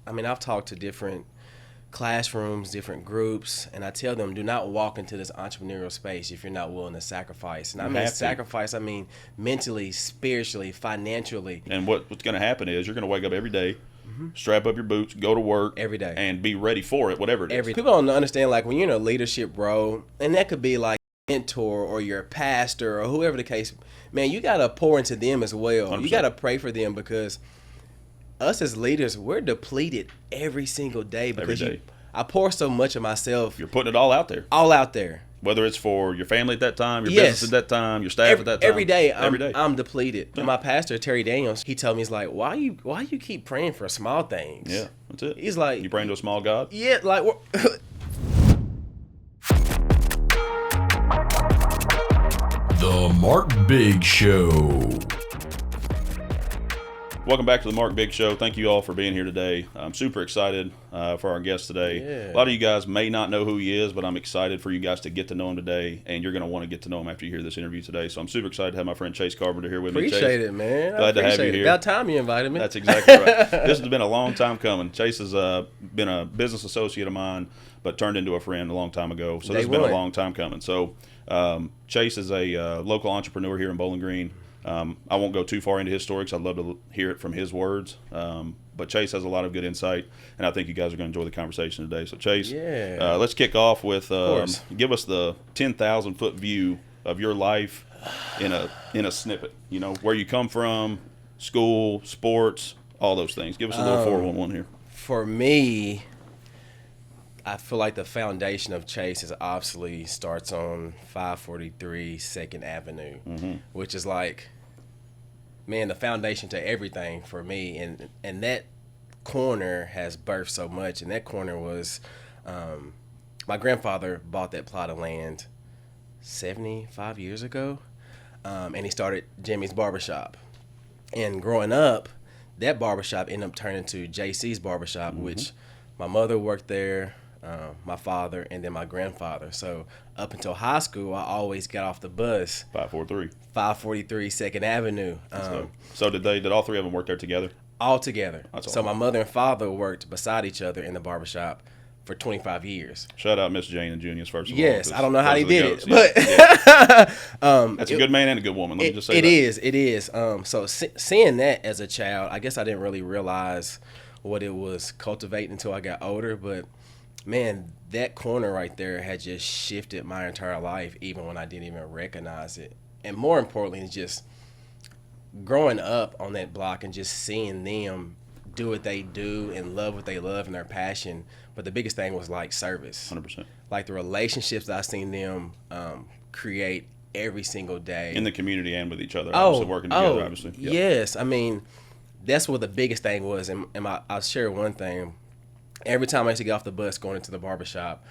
I mean, I've talked to different classrooms, different groups, and I tell them, do not walk into this entrepreneurial space if you're not willing to sacrifice. And I mean sacrifice, I mean mentally, spiritually, financially. And what's going to happen is you're going to wake up every day, strap up your boots, go to work every day, and be ready for it, whatever it is. People don't understand, like, when you're in a leadership role, and that could be like a mentor or your pastor or whoever the case, man, you got to pour into them as well. 100%. You got to pray for them, because us as leaders, we're depleted every single day because I pour so much of myself. You're putting it all out there. All out there. Whether it's for your family at that time, your business at that time, your staff at that time. Every day I'm depleted. Yeah. And my pastor, Terry Daniels, he told me, he's like, why you keep praying for small things? Yeah, that's it. He's like, you praying to a small God? Yeah, like The Mark Bigg Show. Welcome back to the Mark Bigg Show. Thank you all for being here today. I'm super excited for our guest today. Yeah. A lot of you guys may not know who he is, but I'm excited for you guys to get to know him today, and you're going to want to get to know him after you hear this interview today. So I'm super excited to have my friend Chase Carpenter here with me. Appreciate it, man. Glad to have you here. About time you invited me. That's exactly right. This has been a long time coming. Chase has been a business associate of mine, but turned into a friend a long time ago. So this has been a long time coming. So Chase is a local entrepreneur here in Bowling Green. I won't go too far into his story because I'd love to hear it from his words. But Chase has a lot of good insight, and I think you guys are going to enjoy the conversation today. So, Chase, let's kick off with give us the 10,000-foot view of your life in a snippet. You know, where you come from, school, sports, all those things. Give us a little 411 here. For me, I feel like the foundation of Chase is obviously starts on 543 2nd Avenue, which is like, man, the foundation to everything for me. And that corner has birthed so much. And that corner was, my grandfather bought that plot of land 75 years ago, and he started Jimmy's Barbershop. And growing up, that barbershop ended up turning to JC's Barbershop, which my mother worked there, my father, and then my grandfather. So up until high school, I always got off the bus. 543 2nd Avenue. So did all three of them work there together? All together. That's so awesome. my mother and father worked beside each other in the barbershop for 25 years. Shout out Miss Jane and Junius, first of all. Yes, I don't know how they did it, but that's a good man and a good woman. Let me just say that. It is. So seeing that as a child, I guess I didn't really realize what it was cultivating until I got older, but man, that corner right there had just shifted my entire life, even when I didn't even recognize it. And more importantly, it's just growing up on that block and just seeing them do what they do and love what they love and their passion. But the biggest thing was like service. 100%. Like the relationships that I seen them create every single day. In the community and with each other, obviously working together, obviously. Yep. Yes. I mean, that's what the biggest thing was. And I'll share one thing. Every time I used to get off the bus going into the barbershop,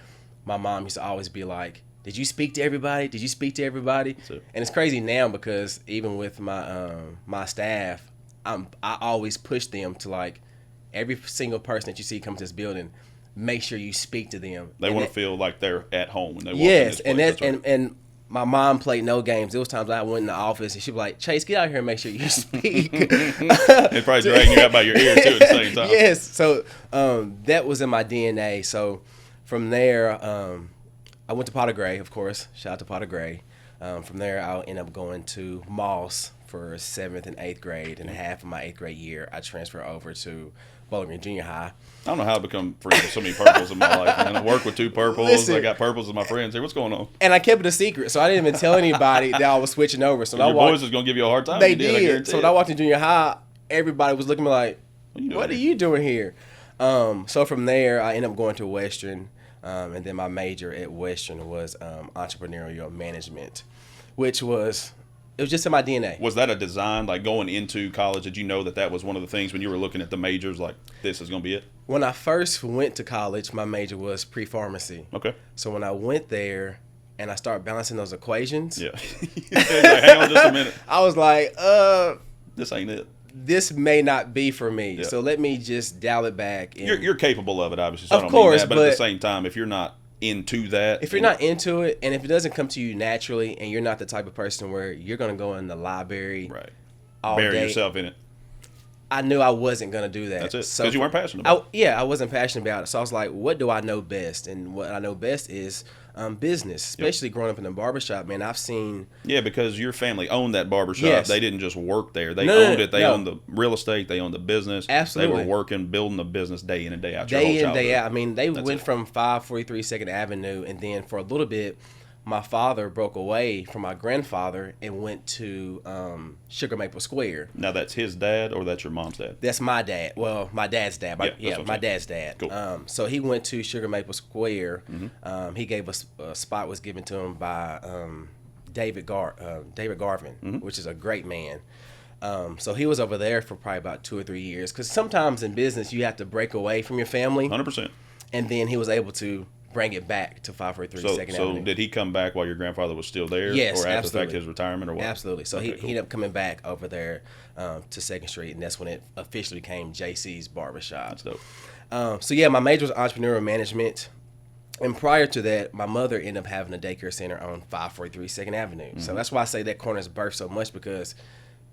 my mom used to always be like, did you speak to everybody? Did you speak to everybody? And it's crazy now because even with my my staff, I always push them to, like, every single person that you see come to this building, make sure you speak to them. They want to feel like they're at home when they walk yes, in this place. and my mom played no games. There was times I went in the office and she'd be like, Chase, get out here and make sure you speak. They probably dragging you out by your ear, too, at the same time. Yes. So that was in my DNA. So from there, I went to Potter Gray, of course. Shout out to Potter Gray. From there, I'll end up going to Moss for 7th and 8th grade. And half of my 8th grade year, I transferred over to Bowling Green Junior High. I don't know how I become friends with so many purples in my life, man. I work with 2 purples. Listen, I got purples as my friends here. What's going on? And I kept it a secret, so I didn't even tell anybody that I was switching over. So your boys was going to give you a hard time. They did. So when I walked in junior high, everybody was looking at me like, what are you doing here? So from there, I ended up going to Western, and then my major at Western was entrepreneurial management, which was... It was just in my DNA. Was that a design, like going into college? Did you know that was one of the things when you were looking at the majors, like this is going to be it? When I first went to college, my major was pre-pharmacy. Okay. So when I went there and I started balancing those equations. Yeah. Like, hang on just a minute. I was like, this ain't it. This may not be for me. Yeah. So let me just dial it back. You're capable of it, obviously. So of course. But at the same time, if you're not into that, if you're not into it, and if it doesn't come to you naturally, and you're not the type of person where you're going to go in the library bury day, yourself in it, I knew I wasn't going to do that. That's it. So Because you weren't passionate about it. Yeah, I wasn't passionate about it. So I was like, what do I know best? And what I know best is business, especially growing up in the barbershop, man. I've seen. Yeah, because your family owned that barbershop. Yes. They didn't just work there. They No, owned it. They no. owned the real estate. They owned the business. Absolutely. They were working, building the business day in and day out. your Day whole in, childhood. day out. I mean, they That's went it. from 543 Second Avenue, and then for a little bit, my father broke away from my grandfather and went to Sugar Maple Square. Now, that's his dad or that's your mom's dad? That's my dad. Well, my dad's dad. Yeah, that's what I'm My saying. dad's dad. Cool. So he went to Sugar Maple Square. Mm-hmm. He gave us a spot was given to him by David Garvin, which is a great man. So he was over there for probably about 2 or 3 years. Because sometimes in business you have to break away from your family, 100%. and then he was able to bring it back to 543 Second So Avenue. did he come back while your grandfather was still there? Yes, or after the fact absolutely. his retirement or what? Absolutely. So Okay, he cool. ended up coming back over there to 2nd Street, and that's when it officially became JC's Barbershop. That's dope. So yeah, my major was entrepreneurial management. And prior to that, my mother ended up having a daycare center on 543 2nd Avenue. Mm-hmm. So that's why I say that corner's birthed so much, because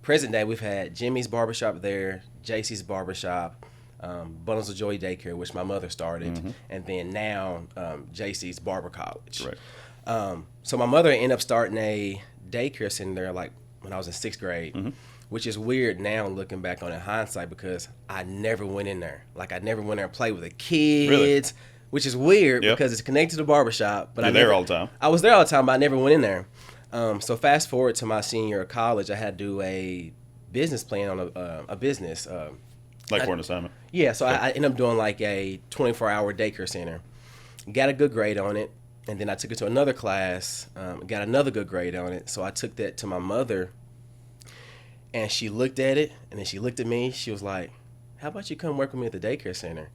present day we've had Jimmy's Barbershop there, JC's Barbershop, Bundles of Joy Daycare, which my mother started, and then now JC's Barber College. Right. So my mother ended up starting a daycare center there like when I was in 6th grade, which is weird now looking back on it in hindsight, because I never went in there. Like I never went there and played with the kids, which is weird Yep. because it's connected to the barbershop. But You're there all the time. I was there all the time, but I never went in there. So fast forward to my senior year of college, I had to do a business plan on a business. Like for an assignment. Yeah, so I ended up doing like a 24-hour daycare center. Got a good grade on it, and then I took it to another class, got another good grade on it. So I took that to my mother, and she looked at it, and then she looked at me. She was like, how about you come work with me at the daycare center?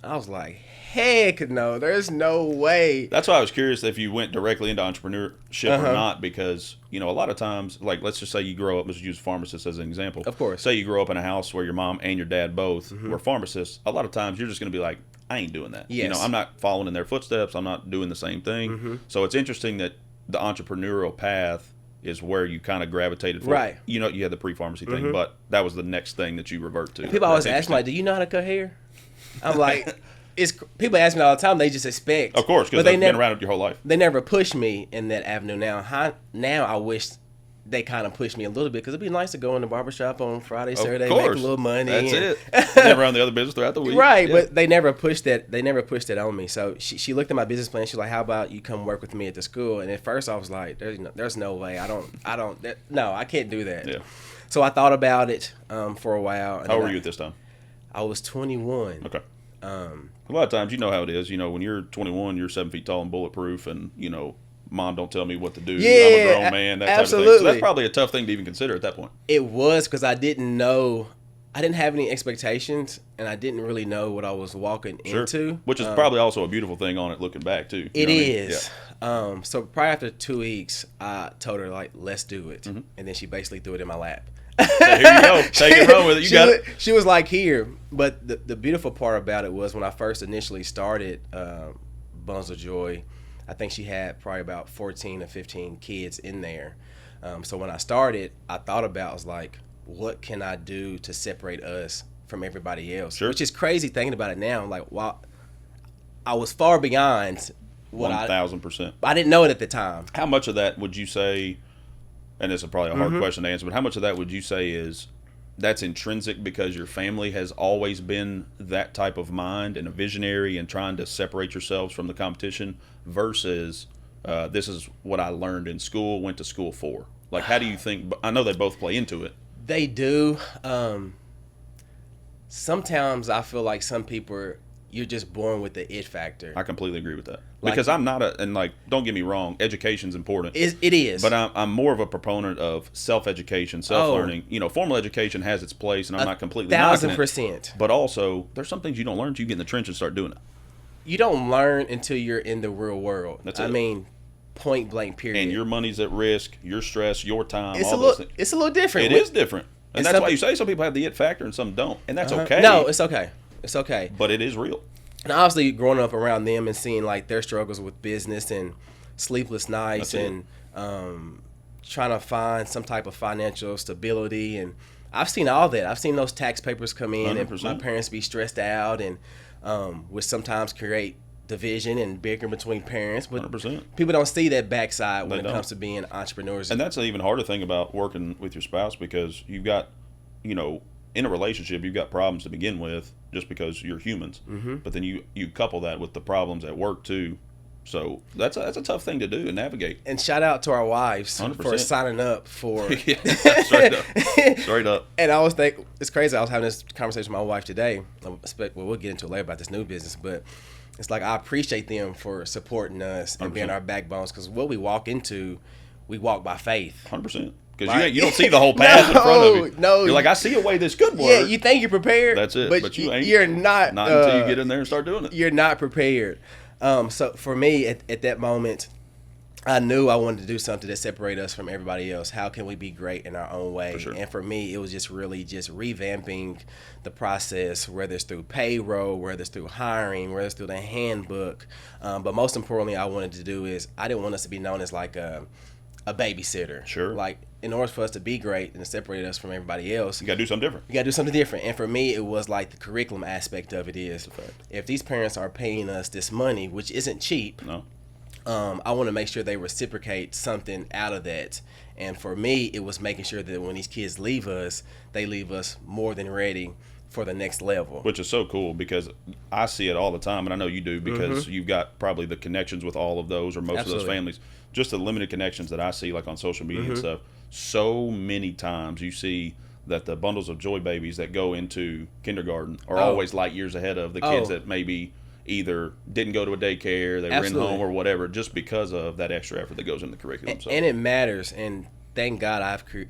I was like, heck no, there's no way. That's why I was curious if you went directly into entrepreneurship or not, because, you know, a lot of times, like, let's just say you grow up, let's use pharmacists as an example. Of course. Say you grow up in a house where your mom and your dad both were pharmacists. A lot of times you're just going to be like, I ain't doing that. You Yes. know, I'm not following in their footsteps. I'm not doing the same thing. So it's interesting that the entrepreneurial path is where you kind of gravitated for. Right. You know, you had the pre-pharmacy thing, but that was the next thing that you revert to. People always ask me, like, do you know how to cut hair? I'm like, people ask me all the time. They just expect. Of course, because they've been around it your whole life. They never push me in that avenue. Now I wish they kind of push me a little bit, because it'd be nice to go in the barbershop on Friday, Saturday, make a little money. That's and- it. Never on the other business throughout the week. Right, Yeah. but they never pushed that. They never pushed that on me. So she looked at my business plan. She's like, "How about you come work with me at the school?" And at first I was like, "There's no way. I can't do that." Yeah. So I thought about it for a while. And How then old were you at this time? I was 21. Okay. A lot of times, you know how it is. You know, when you're 21, you're 7 feet tall and bulletproof, and you know, mom don't tell me what to do. I'm a grown man. That type of thing. So absolutely. that's probably a tough thing to even consider at that point. It was, because I didn't know. I didn't have any expectations, and I didn't really know what I was walking into. Which is probably also a beautiful thing on it, looking back too. It You know what I mean? is. So probably after 2 weeks, I told her, like, let's do it. And then she basically threw it in my lap. So here you go. Take it home with it. You got it. She was like, here. But the beautiful part about it was when I first initially started Bundles of Joy, I think she had probably about 14 or 15 kids in there. So when I started, I thought about, I was like, what can I do to separate us from everybody else? Sure. Which is crazy thinking about it now. Like, wow, I was far beyond what 1,000%. I didn't know it at the time. How much of that would you say? And this is probably a hard question to answer, but how much of that would you say is that's intrinsic because your family has always been that type of mind and a visionary and trying to separate yourselves from the competition versus this is what I learned in school, went to school for? Like, how do you think? I know they both play into it. They do. Sometimes I feel like some people, you're just born with the it factor. I completely agree with that. Like- Because I'm not and like, don't get me wrong, education's important. It is. But I'm more of a proponent of self-education, self-learning. You know, formal education has its place, and I'm not completely knocking it. 1,000%. But also, there's some things you don't learn until you get in the trench and start doing it. You don't learn until you're in the real world. That's I it. mean, point blank, period. And your money's at risk, your stress, your time, it's all a those little. things. It's a little different. It is different. And And that's some- why you say some people have the it factor and some don't. And that's okay. No, it's okay. It's okay. But it is real. And obviously, growing up around them and seeing like their struggles with business and sleepless nights That's and trying to find some type of financial stability, and I've seen all that. I've seen those tax papers come in 100%. and my parents be stressed out and which sometimes create division and bickering between parents. But 100%. people don't see that backside when They it don't. comes to being entrepreneurs. And that's an even harder thing about working with your spouse, because you've got, you know, in a relationship, you've got problems to begin with just because you're humans. Mm-hmm. But then you couple that with the problems at work too. So that's a tough thing to do and navigate. And shout out to our wives 100%. for signing up for. Yeah, straight up. Straight up. And I was thinking, it's crazy. I was having this conversation with my wife today. Well, we'll get into it later about this new business, but it's like I appreciate them for supporting us and being 100%. our backbones, because what we walk into, we walk by faith. 100%. Because Right. you don't see the whole path in front of you. No. You're like, I see a way this could work. Yeah, you think you're prepared. That's it. But you ain't. You're not. Not until you get in there and start doing it. You're not prepared. So for me, at that moment, I knew I wanted to do something that separated us from everybody else. How can we be great in our own way? For sure. And for me, it was just really just revamping the process, whether it's through payroll, whether it's through hiring, whether it's through the handbook. But most importantly, I wanted to do is I didn't want us to be known as like a babysitter. Sure. Like, in order for us to be great and to separate us from everybody else, You got to do something different. you got to do something different. And for me, it was like the curriculum aspect of it is, if these parents are paying us this money, which isn't cheap, No. I want to make sure they reciprocate something out of that. And for me, it was making sure that when these kids leave us, they leave us more than ready for the next level. Which is so cool, because I see it all the time, and I know you do, because you've got probably the connections with all of those or most of Absolutely. those families. Just the limited connections that I see, like on social media and stuff. So many times you see that the bundles of joy babies that go into kindergarten are always light years ahead of the kids that maybe either didn't go to a daycare, they were in Absolutely. home or whatever, just because of that extra effort that goes into the curriculum. So And it matters. And thank God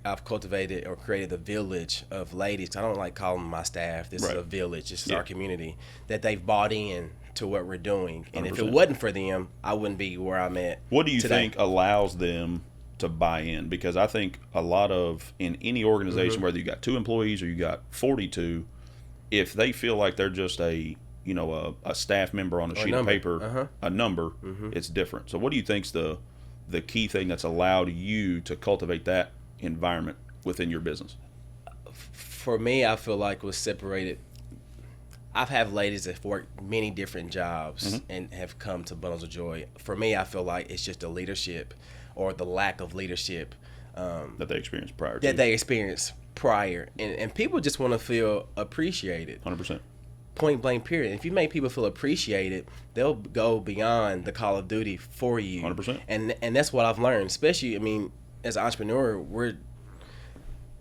I've cultivated or created a village of ladies. I don't like calling my staff. This is Right. a village. This is Yeah. our community that they've bought in to what we're doing. And if it 100%. wasn't for them, I wouldn't be where I'm at. What do you today. think allows them to buy in? Because I think a lot of, in any organization, whether you got 2 employees or you got 42, if they feel like they're just a staff member on a sheet of number. paper, a number, it's different. So what do you think's the key thing that's allowed you to cultivate that environment within your business? For me, I feel like was separated. I've had ladies that have worked many different jobs and have come to Bundles of Joy. For me, I feel like it's just the leadership or the lack of leadership That they experienced prior to that they experienced prior. And people just want to feel appreciated. 100%. Point blank period. If you make people feel appreciated, they'll go beyond the call of duty for you. 100%. And that's what I've learned. Especially, I mean, as an entrepreneur,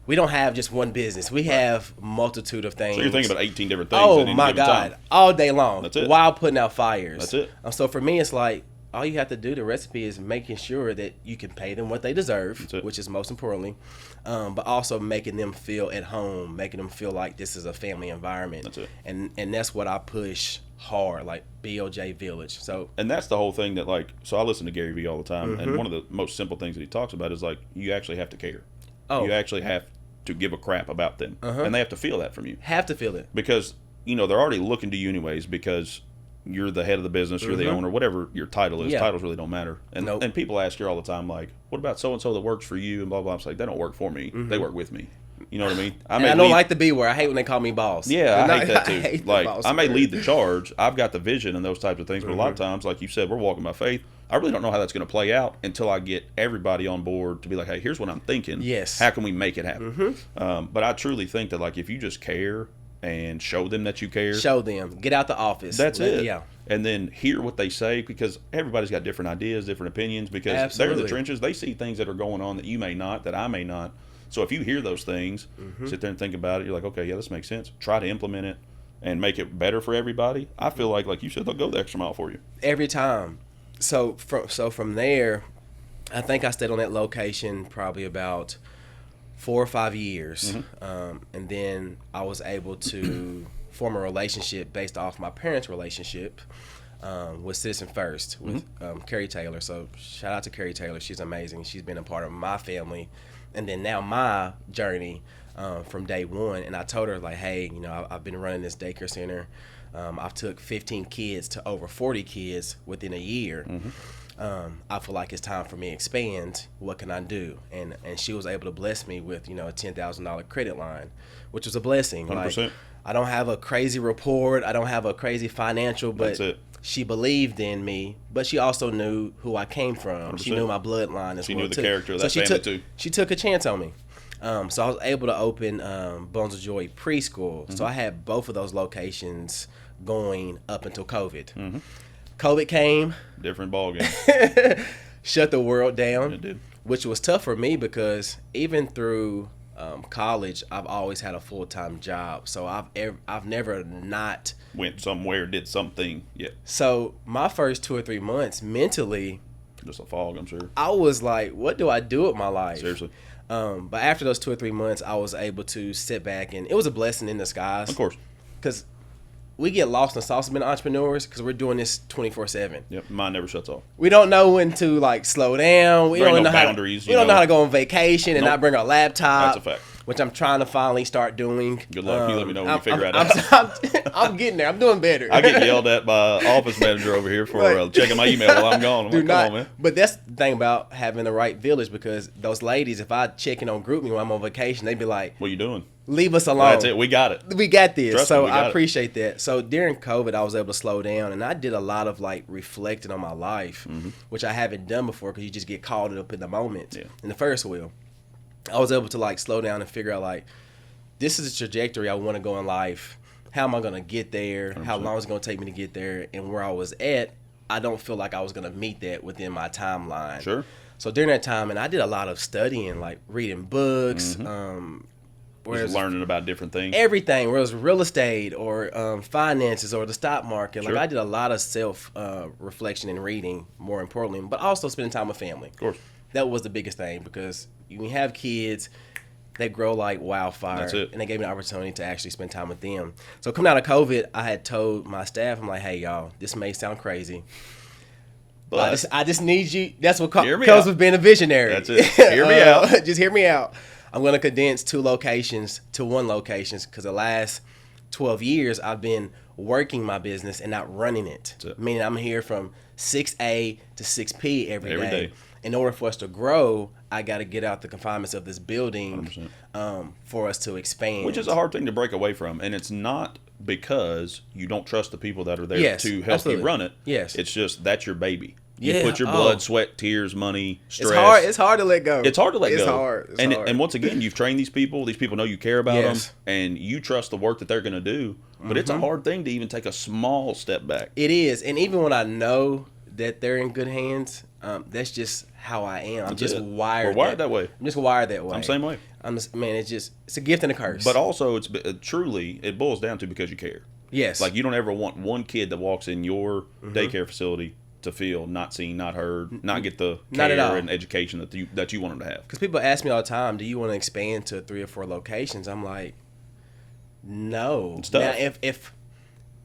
we don't have just one business. We have multitude of things. So you're thinking about 18 different things Oh at any my given God, time. all day long. That's it. While putting out fires. That's it. So for me, it's like all you have to do. The recipe is making sure that you can pay them what they deserve, That's it. which is most importantly, but also making them feel at home, making them feel like this is a family environment. That's it. And that's what I push hard, like BOJ Village. So And that's the whole thing that, like, so I listen to Gary Vee all the time, Mm-hmm. and one of the most simple things that he talks about is, like, you actually have to care. Oh. You actually have to give a crap about them. And they have to feel that from you. have to feel it. Because, they're already looking to you anyways, because you're the head of the business, you're the owner, whatever your title is. Yeah. Titles really don't matter. And Nope. and people ask here all the time, like, what about so-and-so that works for you, and blah, blah. I'm like, they don't work for me. They work with me. You know what I mean? And I don't like the B word. I hate when they call me boss. Yeah, And I hate that too. hate the Like, boss I may word. lead the charge. I've got the vision and those types of things. But a lot of times, like you said, we're walking by faith. I really don't know how that's going to play out until I get everybody on board to be like, hey, here's what I'm thinking. Yes. How can we make it happen? But I truly think that, like, if you just care and show them that you care, Show them. Get out the office. that's it. Yeah. And then hear what they say, because everybody's got different ideas, different opinions, because they're in Absolutely. the trenches. They see things that are going on that you may not, that I may not. So if you hear those things, sit there and think about it. You're like, okay, yeah, this makes sense. Try to implement it and make it better for everybody. I feel like you said, they'll go the extra mile for you. Every time. So from there, I think I stayed on that location probably about 4 or 5 years, and then I was able to form a relationship based off my parents' relationship with Citizen First with Carrie Taylor. So shout out to Carrie Taylor. She's amazing. She's been a part of my family, and then now my journey from day one. And I told her, like, hey, I've been running this daycare center I've took 15 kids to over 40 kids within a year. I feel like it's time for me to expand. What can I do? And she was able to bless me with, a $10,000 credit line, which was a blessing. 100%. Like, I don't have a crazy report. I don't have a crazy financial, but That's it. she believed in me. But she also knew who I came from. 100%. She knew my bloodline as She well, knew the too. character of So that she family, took, too. She took a chance on me. So I was able to open Bones of Joy preschool. So I had both of those locations going up until COVID. COVID came. Different ballgame. Shut the world down. It did. Which was tough for me because even through college, I've always had a full-time job. So I've never not Went somewhere, did something. Yeah. So my first 2 or 3 months mentally, Just a fog, I'm sure. I was like, what do I do with my life? Seriously. But after those 2 or 3 months, I was able to sit back, and it was a blessing in disguise. Of course. Because we get lost in the sauce of being entrepreneurs because we're doing this 24/7. Yep. Mine never shuts off. We don't know when to slow down. We There ain't don't no know how boundaries, we don't know how to go on vacation and Nope. not bring our laptop. That's a fact. Which I'm trying to finally start doing. Good luck. You let me know when you I'm- figure I'm, it out. I'm getting there. I'm doing better. I get yelled at by office manager over here for Right. checking my email while I'm gone. I'm Do like, not. come on, man. But that's the thing about having the right village, because those ladies, if I check in on group me when I'm on vacation, they'd be like, What are you doing? leave us alone. That's it. We got it. We got this. Trust So me, we got I it. appreciate that. So during COVID, I was able to slow down, and I did a lot of reflecting on my life, which I haven't done before because you just get caught up in the moment, Yeah. in the Ferris wheel. I was able to slow down and figure out this is the trajectory I want to go in life. How am I going to get there? How 100%. long is it going to take me to get there? And where I was at, I don't feel like I was going to meet that within my timeline. Sure. So during that time, and I did a lot of studying, reading books, Just learning about different things. everything, whether it was real estate or finances or the stock market. Sure. I did a lot of self reflection and reading, more importantly, but also spending time with family. Of course. That was the biggest thing, because you have kids, they grow like wildfire. That's it. And they gave me the opportunity to actually spend time with them. So coming out of COVID, I had told my staff, I'm like, hey, y'all, this may sound crazy, but I just need you. That's what Hear me comes out. with being a visionary. That's it. Hear me out. Just hear me out. I'm going to condense 2 locations to 1 location, because the last 12 years I've been working my business and not running it. it. Meaning I'm here from 6A to 6P every Every day. day. In order for us to grow, I got to get out the confinements of this building for us to expand. Which is a hard thing to break away from. And it's not because you don't trust the people that are there Yes, to help absolutely. you run it. Yes. It's just that's your baby. You Yeah, put your blood, sweat, tears, money, stress. It's hard to let go. It's hard to let go. It's hard. It's hard. And once again, you've trained these people. These people know you care about Yes. them, and you trust the work that they're going to do. But it's a hard thing to even take a small step back. It is. And even when I know that they're in good hands, that's just how I am. I'm That's just it. wired. We're wired that way. I'm just wired that way. I'm the same way. It's a gift and a curse. But also, it's truly, it boils down to because you care. yes. Like, you don't ever want one kid that walks in your daycare facility to feel not seen, not heard, not get the Not at care all. and education that you want them to have. Because people ask me all the time, do you want to expand to 3 or 4 locations? I'm like, no. It's tough. Now,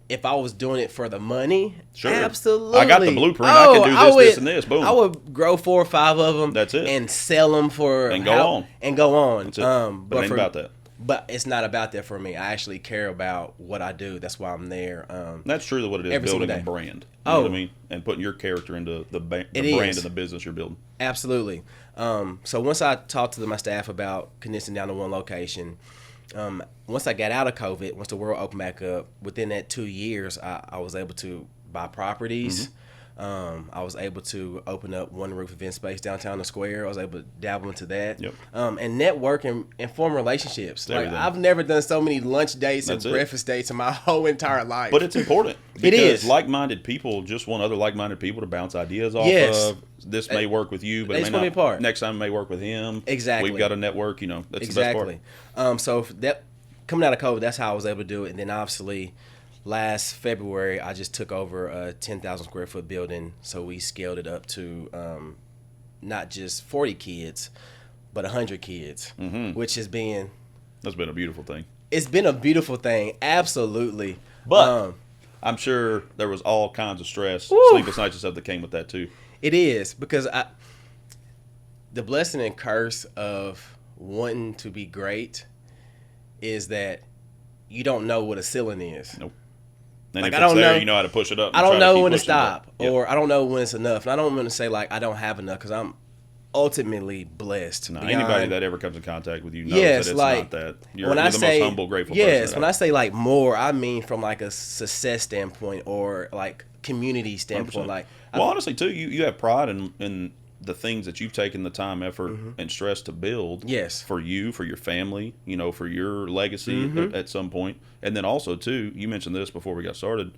if I was doing it for the money, Sure. absolutely. I got the blueprint. I can do this, this, and this. Boom. I would grow 4 or 5 of them. That's it. And sell them for And go on. And go on. That's it. But it ain't about that. But it's not about that for me. I actually care about what I do. That's why I'm there. That's truly what it is, Every single building a day. brand. You know Oh. what I mean? And putting your character into the brand is. and the business you're building. Absolutely. So once I talked to my staff about condensing down to 1 location, once I got out of COVID, once the world opened back up, within that 2 years, I was able to buy properties. I was able to open up One Roof event space downtown the square. I was able to dabble into that. Yep. And network and form relationships. Everything. I've never done so many lunch dates That's and it. breakfast dates in my whole entire life. But it's important. It Because is. like-minded people just want other like-minded people to bounce ideas off Yes. of. This may work with you, but They it just may wanna not. be a part. Next time it may work with him. Exactly. We've got a network, that's the best Exactly. part. So that coming out of COVID, that's how I was able to do it. And then obviously, last February, I just took over a 10,000 square foot building. So we scaled it up to not just 40 kids, but 100 kids, which has been That's been a beautiful thing. it's been a beautiful thing. Absolutely. But I'm sure there was all kinds of stress, Woo. sleepless nights and stuff that came with that too. It is, because the blessing and curse of wanting to be great is that you don't know what a ceiling is. Nope. And like, if I don't it's there, know, you know how to push it up. I don't know when to pushing it up. stop, or I don't know when it's enough. And I don't want to say like I don't have enough because I'm ultimately blessed. No, beyond, anybody that ever comes in contact with you knows yes, that it's like, not that. You're when I the say, most humble, grateful yes, person. when I say like more, I mean from like a success standpoint or like community standpoint. 100%. Like, well, honestly, too, you have pride in the things that you've taken the time, effort, and stress to build. Yes. For you, for your family, for your legacy at some point. And then also, too, you mentioned this before we got started,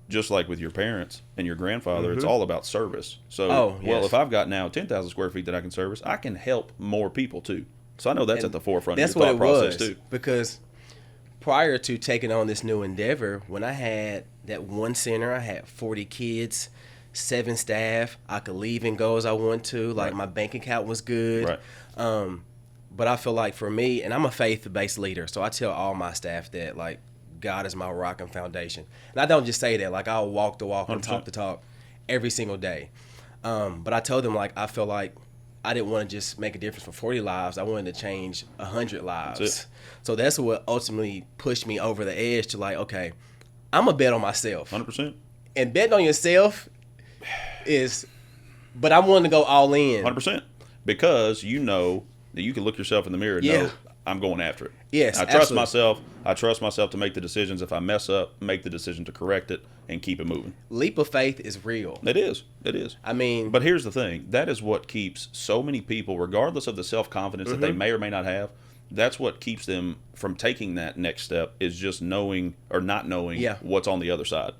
just like with your parents and your grandfather, it's all about service. So, if I've got now 10,000 square feet that I can service, I can help more people, too. So I know that's at the forefront of your thought process, too. Because prior to taking on this new endeavor, when I had that one center, I had 40 kids, 7 staff. I could leave and go as I want to. Like, my bank account was good. Right. But I feel like for me, and I'm a faith-based leader, so I tell all my staff that, like, God is my rock and foundation. And I don't just say that. Like, I'll walk the walk and 100%. talk the talk every single day. But I told them, like, I feel like I didn't want to just make a difference for 40 lives. I wanted to change 100 lives. That's it. So that's what ultimately pushed me over the edge to, like, okay, I'm going to bet on myself. 100%. And betting on yourself is, but I'm willing to go all in. 100%. Because you know that you can look yourself in the mirror and know, I'm going after it. Yes, I trust myself. I trust myself to make the decisions. If I mess up, make the decision to correct it and keep it moving. Leap of faith is real. It is. It is. I mean, but here's the thing. That is what keeps so many people, regardless of the self-confidence that they may or may not have, that's what keeps them from taking that next step, is just knowing or not knowing what's on the other side.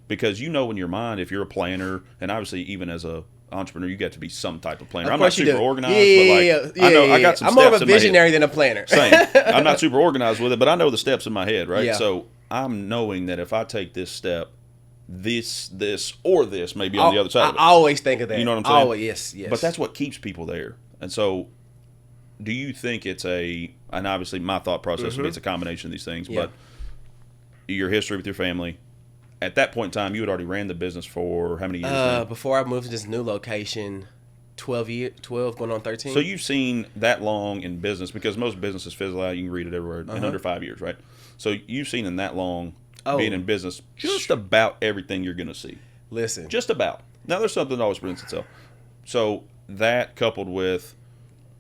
Because you know in your mind, if you're a planner, and obviously even as a entrepreneur, you got to be some type of planner. I'm not super organized, but I know I got some I'm steps more of a visionary in my head. than a planner. Same. I'm not super organized with it, but I know the steps in my head, right? Yeah. So I'm knowing that if I take this step, this, or this may be on the other side of it. I always think of that. You know what I'm saying? Always, yes. But that's what keeps people there. And so do you think it's and obviously my thought process would be it's a combination of these things, but your history with your family, at that point in time, you had already ran the business for how many years now? Before I moved to this new location, 12 going on 13. So you've seen that long in business, because most businesses fizzle out. You can read it everywhere in under 5 years, right? So you've seen in that long being in business just about everything you're going to see. Listen. Just about. Now, there's something that always presents itself. So that coupled with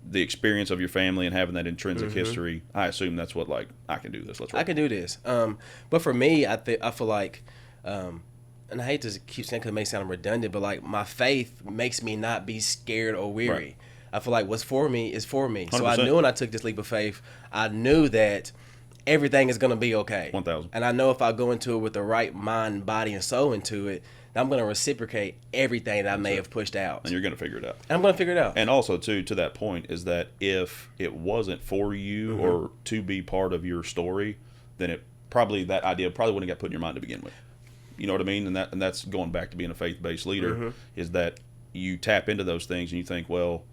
the experience of your family and having that intrinsic history, I assume that's what, like, I can do this. Let's roll. I can do this. But for me, I feel like, and I hate to keep saying because it may sound redundant, but like my faith makes me not be scared or weary. Right. I feel like what's for me is for me. 100%. So I knew when I took this leap of faith, I knew that everything is going to be okay. 1,000. And I know if I go into it with the right mind, body, and soul into it, I'm going to reciprocate everything that I may have pushed out. And you're going to figure it out. And I'm going to figure it out. And also, too, to that point, is that if it wasn't for you or to be part of your story, then that idea wouldn't have got put in your mind to begin with. You know what I mean? And that's going back to being a faith-based leader, is that you tap into those things and you think, well,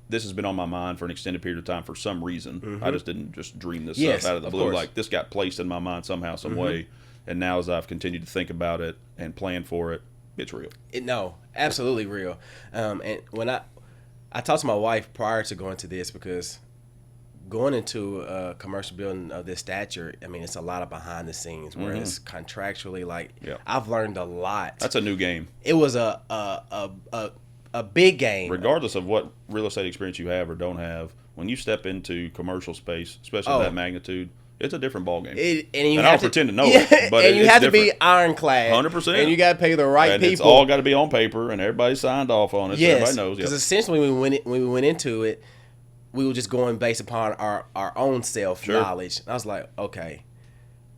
this has been on my mind for an extended period of time for some reason. I just didn't just dream this stuff out of the blue. Course. Like, this got placed in my mind somehow, some way. And now as I've continued to think about it and plan for it, it's real. No, absolutely real. And when I talked to my wife prior to going to this, because going into a commercial building of this stature, I mean, it's a lot of behind the scenes where it's contractually, like, I've learned a lot. That's a new game. It was a big game. Regardless of what real estate experience you have or don't have, when you step into commercial space, especially of that magnitude, it's a different ballgame. And I don't pretend to know it, but and you have different. to be ironclad. 100%. And you got to pay the right and people. It's all got to be on paper, and everybody signed off on it. Yes, so everybody knows. Because essentially when we went into it, we were just going based upon our own self-knowledge. And I was like, okay,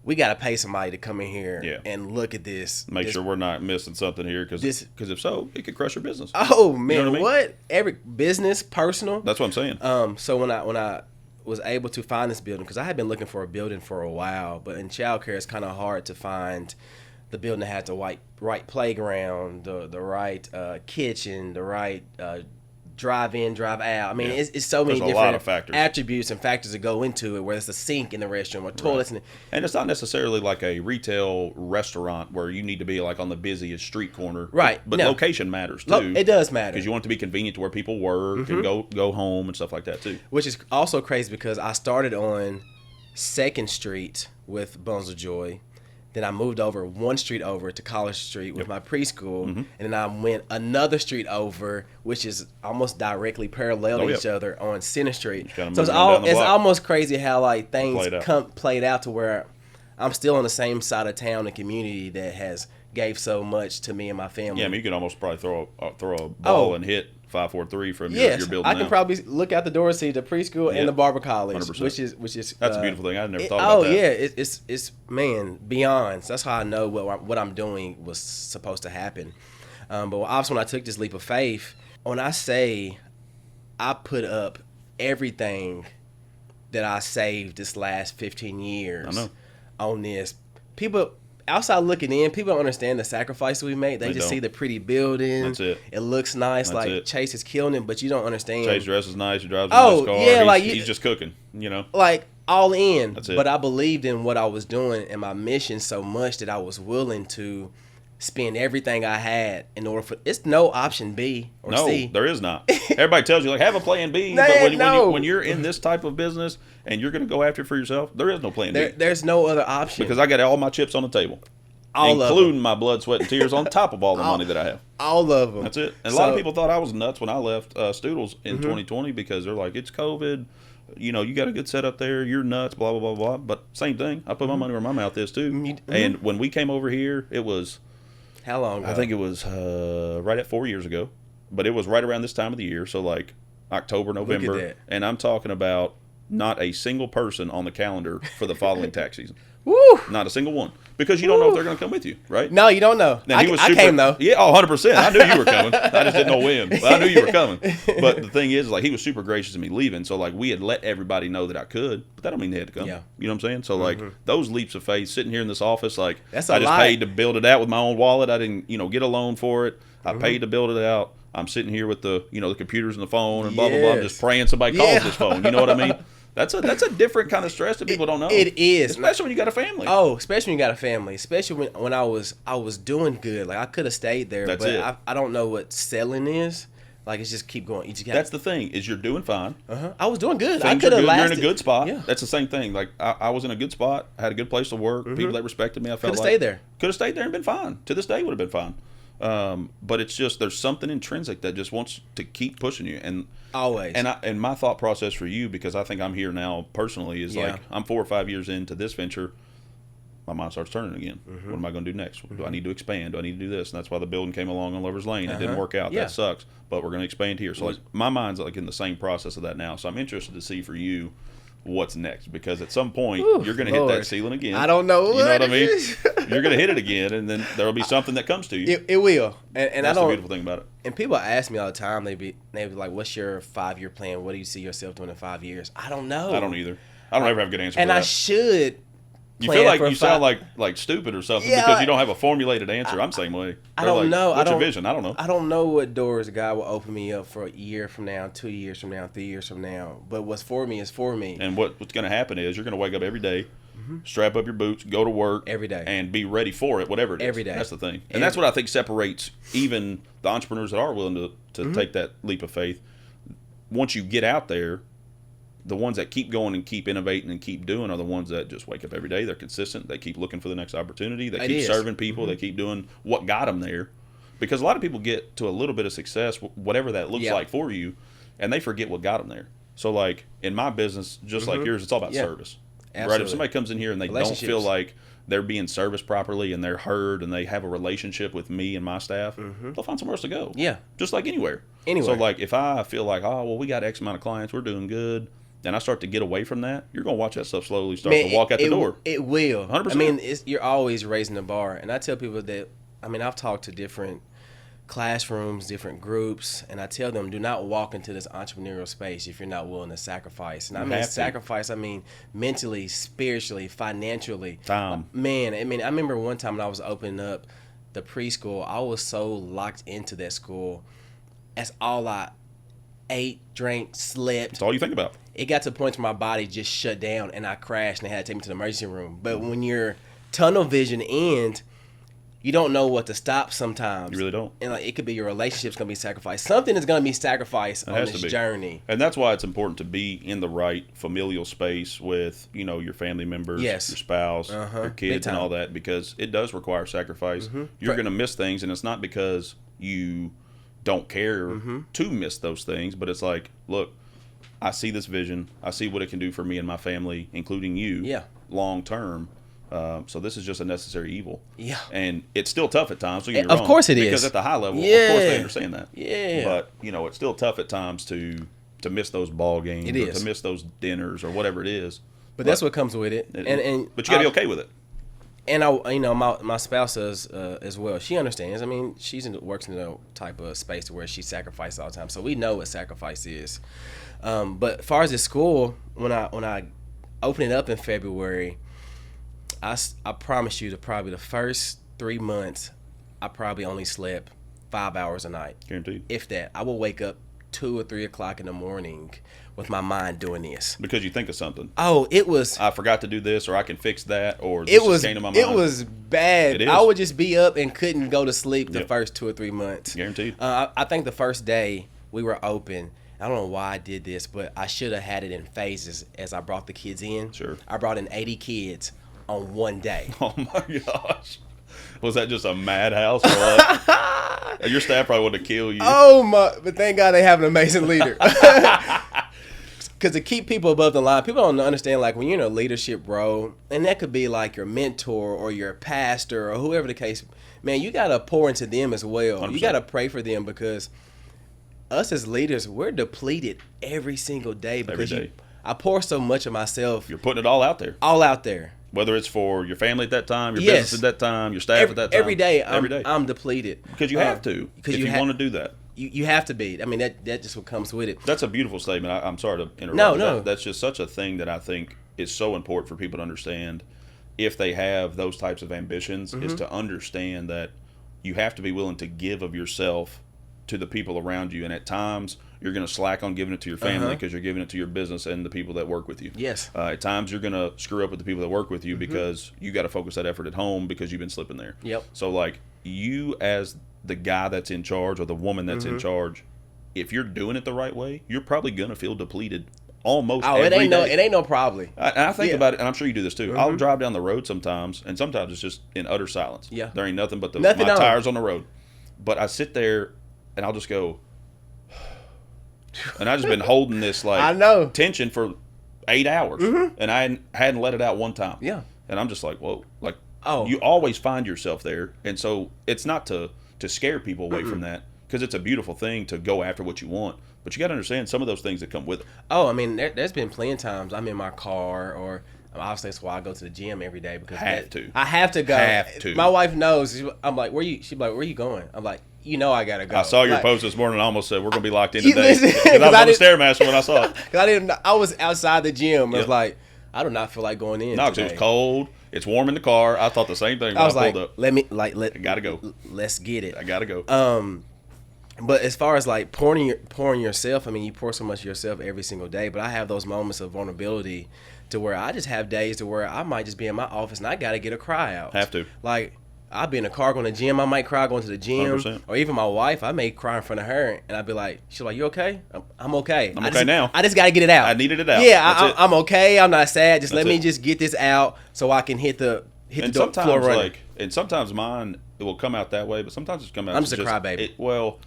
we got to pay somebody to come in here and look at this. Make sure we're not missing something here, because if so, it could crush your business. Oh, man, you know what I mean? Every business, personal. That's what I'm saying. So when I was able to find this building, because I had been looking for a building for a while, but in childcare it's kind of hard to find the building that had the right playground, the right kitchen, the right drive in, drive out. I mean, it's so many different lot of factors. Attributes and factors that go into it, whether it's a sink in the restroom or toilets. Right. And it's not necessarily like a retail restaurant where you need to be like on the busiest street corner. Right. But location matters too. It does matter. Because you want it to be convenient to where people work and go home and stuff like that too. Which is also crazy because I started on 2nd Street with Bones of Joy. Then I moved over one street over to College Street with my preschool, and then I went another street over, which is almost directly parallel to each other on Center Street. So it's almost crazy how like things played out to where I'm still on the same side of town and community that has gave so much to me and my family. Yeah, I mean, you can almost probably throw a ball and hit 543 from your building. I can probably look out the door and see the preschool and the Barber College, 100%. which is that's a beautiful thing. I never thought about that. Oh yeah, it's man beyond. So that's how I know what I'm doing was supposed to happen. But obviously, when I took this leap of faith, when I say I put up everything that I saved this last 15 years on this, people outside looking in, people don't understand the sacrifice we made. They just see the pretty building. That's it. It looks nice. Chase is killing it, but you don't understand. Chase dresses nice. He drives a nice car. Yeah, he's just cooking, Like all in. That's it. But I believed in what I was doing and my mission so much that I was willing to spend everything I had in order for. It's no option B or C. No, there is not. Everybody tells you like have a plan B, but when you're in this type of business and you're going to go after it for yourself, there is no plan B. There's no other option because I got all my chips on the table, including my blood, sweat, and tears on top of all the money that I have. All of them. That's it. And a lot of people thought I was nuts when I left Stoodles in 2020 because they're like, it's COVID. You got a good setup there. You're nuts, blah, blah, blah, blah. But same thing. I put my money where my mouth is too. And when we came over here, it was... How long ago? I think it was right at 4 years ago. But it was right around this time of the year. So like October, November. Look at that. And I'm talking about not a single person on the calendar for the following tax season. Woo! Not a single one. Because you don't know if they're going to come with you, right? No, you don't know. Now, I came, though. Yeah, 100%. I knew you were coming. I just didn't know when. But I knew you were coming. But the thing is, like, he was super gracious in me leaving. So, like, we had let everybody know that I could. But that don't mean they had to come. Yeah. You know what I'm saying? So, like, those leaps of faith, sitting here in this office, like, That's I just paid to build it out with my own wallet. I didn't, get a loan for it. I paid to build it out. I'm sitting here with the, the computers and the phone and blah, blah, blah. I'm just praying somebody calls this phone. You know what I mean? That's a different kind of stress that people don't know. It is, especially when you got a family. Oh, especially when you got a family. Especially when I was doing good. Like I could have stayed there, but I don't know what selling is. Like it's just keep going. That's the thing is you're doing fine. I was doing good. Things I could have lasted. You're in a good spot. Yeah. That's the same thing. Like I was in a good spot. I had a good place to work. People that respected me. I felt could have stayed there. Could have stayed there and been fine. To this day would have been fine. But it's just there's something intrinsic that just wants to keep pushing you and. Always. And my thought process for you, because I think I'm here now personally, is like I'm 4 or 5 years into this venture. My mind starts turning again. What am I going to do next? Do I need to expand? Do I need to do this? And that's why the building came along on Lover's Lane. It didn't work out. That sucks. But we're going to expand here. So like my mind's like in the same process of that now. So I'm interested to see for you what's next, because at some point you're going to hit that ceiling again. I don't know. You know what I mean? You're going to hit it again, and then there'll be something that comes to you. It will. And that's the beautiful thing about it. And people ask me all the time. They be like, "What's your 5-year plan? What do you see yourself doing in 5 years?" I don't know. I don't either. I don't ever have a good answer. And for that. I should. You feel like you sound like stupid or something because you don't have a formulated answer. I'm the same way. I don't know. What's your vision? I don't know. I don't know what doors God will open me up for a year from now, 2 years from now, 3 years from now. But what's for me is for me. And what's going to happen is you're going to wake up every day, strap up your boots, go to work every day, and be ready for it, whatever it is. Every day. That's the thing. And that's what I think separates even the entrepreneurs that are willing to take that leap of faith. Once you get out there, the ones that keep going and keep innovating and keep doing are the ones that just wake up every day. They're consistent. They keep looking for the next opportunity. They keep serving people. They keep doing what got them there. Because a lot of people get to a little bit of success, whatever that looks like for you, and they forget what got them there. So, like, in my business, just like yours, it's all about service. Absolutely. Right? If somebody comes in here and they don't feel like they're being serviced properly and they're heard and they have a relationship with me and my staff, they'll find somewhere else to go. Yeah. Just like anywhere. So, like, if I feel like, oh, well, we got X amount of clients, we're doing good, and I start to get away from that, you're going to watch that stuff slowly start to walk out the door. It will. 100%. I mean, you're always raising the bar. And I tell people that, I've talked to different classrooms, different groups, and I tell them, do not walk into this entrepreneurial space if you're not willing to sacrifice. And I mean sacrifice, mentally, spiritually, financially. Time. Man, I remember one time when I was opening up the preschool, I was so locked into that school. That's all I ate, drank, slept. That's all you think about. It got to the point where my body just shut down and I crashed and they had to take me to the emergency room. But when your tunnel vision ends, you don't know what to stop sometimes. You really don't. And like it could be your relationship's gonna be sacrificed. Something is gonna be sacrificed on this journey. And that's why it's important to be in the right familial space with, your family members, your spouse, your kids, and all that, because it does require sacrifice. You're gonna miss things, and it's not because you don't care to miss those things, but it's like, look, I see this vision. I see what it can do for me and my family, including you, long term. So this is just a necessary evil. Yeah. And it's still tough at times. Don't get me wrong. Of course it is. Because at the high level, of course they understand that. Yeah. But, it's still tough at times to miss those ball games or to miss those dinners or whatever it is. But that's what comes with it. But you got to be okay with it. And my spouse does as well. She understands. I mean, works in a type of space where she sacrifices all the time. So we know what sacrifice is. But as far as the school, when I open it up in February, I promise you, probably the first 3 months, I probably only slept 5 hours a night. Guaranteed. If that. I will wake up 2 or 3 o'clock in the morning with my mind doing this. Because you think of something. Oh, it was... I forgot to do this, or I can fix that, or this just came to my mind. It was bad. It is. I would just be up and couldn't go to sleep the first 2 or 3 months. Guaranteed. I think the first day we were open, I don't know why I did this, but I should have had it in phases as I brought the kids in. Sure. I brought in 80 kids on one day. Oh my gosh. Was that just a madhouse? Or what? Your staff probably would have killed you. Oh my, but thank God they have an amazing leader. Because to keep people above the line, people don't understand, like when you're in a leadership role, and that could be like your mentor or your pastor or whoever the case, man, you got to pour into them as well. 100%. You got to pray for them, because us as leaders, we're depleted every single day because I pour so much of myself. You're putting it all out there. All out there. Whether it's for your family at that time, your business at that time, your staff at that time. Every day I'm depleted. Because you have to. Because you want to do that. You have to be. I mean, that just what comes with it. That's a beautiful statement. I'm sorry to interrupt. No. That's just such a thing that I think is so important for people to understand if they have those types of ambitions, is to understand that you have to be willing to give of yourself to the people around you. And at times, you're going to slack on giving it to your family because you're giving it to your business and the people that work with you. Yes. At times, you're going to screw up with the people that work with you because you got to focus that effort at home because you've been slipping there. Yep. So, like, you as the guy that's in charge or the woman that's in charge, if you're doing it the right way, you're probably going to feel depleted almost every day. It ain't no probably. I think about it, and I'm sure you do this too. I'll drive down the road sometimes, and sometimes it's just in utter silence. Yeah. There ain't nothing but my tires on the road. But I sit there, and I'll just go, and I just been holding this tension for 8 hours, and I hadn't let it out one time. Yeah. And I'm just like, whoa, like, you always find yourself there, and so it's not to scare people away from that, because it's a beautiful thing to go after what you want, but you got to understand some of those things that come with it. Oh, I mean, there's been plenty of times I'm in my car, or obviously that's why I go to the gym every day, because I have to go. My wife knows. I'm like, she's like, where are you going? I'm like, I gotta go. I saw your post this morning. I almost said we're gonna be locked in today. Because I was on the Stairmaster when I saw it. Because I was outside the gym. I was like, I do not feel like going in. No, because it was cold. It's warm in the car. I thought the same thing when I pulled up. I gotta go. Let's get it. I gotta go. But as far as like pouring yourself, I mean, you pour so much of yourself every single day. But I have those moments of vulnerability to where I just have days to where I might just be in my office and I gotta get a cry out. Have to. Like, I'll be in the car going to the gym. I might cry going to the gym. 100%. Or even my wife, I may cry in front of her, and I'd be like, she's like, you okay? I'm okay. I'm okay now. I just got to get it out. I needed it out. Yeah, I'm okay. I'm not sad. Just let me just get this out so I can hit the floor running. And sometimes mine, it will come out that way, but sometimes it's come out. I'm just a crybaby.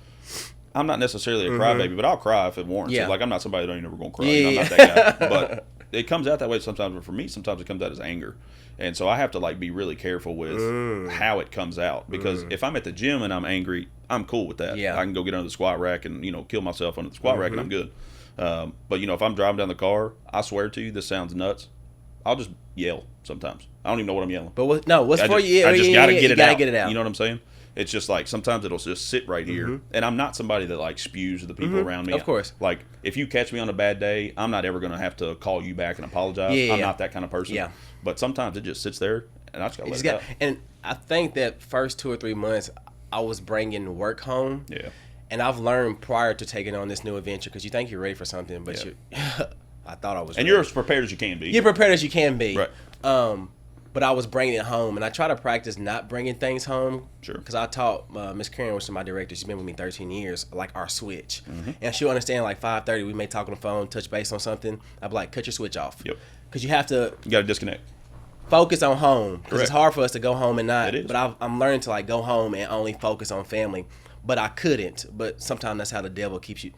I'm not necessarily a crybaby, but I'll cry if it warrants it. Like, I'm not somebody that ain't never going to cry. Yeah. I'm not that guy. But it comes out that way sometimes. But for me, sometimes it comes out as anger. And so I have to be really careful with how it comes out, because if I'm at the gym and I'm angry, I'm cool with that. Yeah. I can go get under the squat rack and kill myself under the squat rack and I'm good. But if I'm driving down the car, I swear to you, this sounds nuts. I'll just yell sometimes. I don't even know what I'm yelling. But what's for you? I just gotta get it out. Get it out. You know what I'm saying? It's just like sometimes it'll just sit right here, and I'm not somebody that spews to the people around me. Of course. Like, if you catch me on a bad day, I'm not ever gonna have to call you back and apologize. I'm not that kind of person. Yeah. But sometimes it just sits there, and I just gotta let it out. And I think that first 2 or 3 months, I was bringing work home. Yeah. And I've learned prior to taking on this new adventure, because you think you're ready for something, but I thought I was. And ready. you're as prepared as you can be. You're prepared as you can be. Right. but I was bringing it home, and I try to practice not bringing things home. Sure. Because I taught Miss Karen, which is my director. She's been with me 13 years. Like our switch, and she'll understand. Like 5:30, we may talk on the phone, touch base on something. I'd be like, cut your switch off. Yep. Because you have to. You got to disconnect. Focus on home. Because it's hard for us to go home and not. It is. But I'm learning to like go home and only focus on family. But I couldn't. But sometimes that's how the devil keeps you.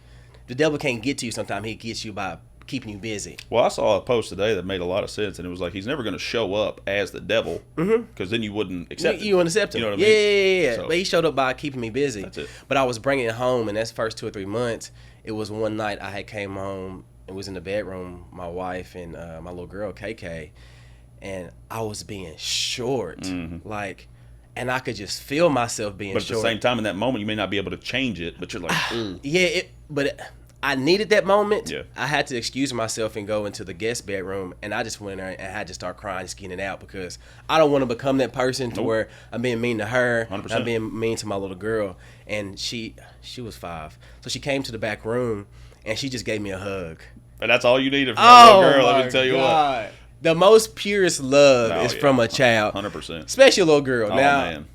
The devil can't get to you. Sometimes he gets you by keeping you busy. Well, I saw a post today that made a lot of sense, and it was like he's never going to show up as the devil, because then you wouldn't accept him. You wouldn't accept him. You know what I mean? Yeah. So, But he showed up by keeping me busy. That's it. But I was bringing it home, and that's first 2 or 3 months. It was one night I had came home and was in the bedroom, my wife and my little girl, KK, and I was being short. Like, and I could just feel myself being but at short. the same time, in that moment, you may not be able to change it, but you're like, Yeah, I needed that moment. Yeah. I had to excuse myself and go into the guest bedroom, and I just went in there and had to start crying, just getting it out, because I don't want to become that person to where I'm being mean to her, 100%. I'm being mean to my little girl. And she was 5, so she came to the back room and she just gave me a hug. and that's all you needed from that little girl. Let me tell you God. The most purest love is from a child, 100%. especially a little girl. Oh, Now, man.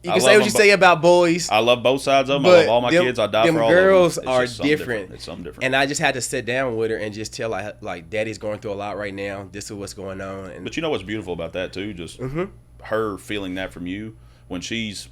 you I can love say what you them say about boys. I love both sides of them. I But love all my kids. I die them for all girls of them. It's are just something different. It's something different. And I just had to sit down with her and just tell her, like, Daddy's going through a lot right now. This is what's going on. And But you know what's beautiful about that, too? Just her feeling that from you when she's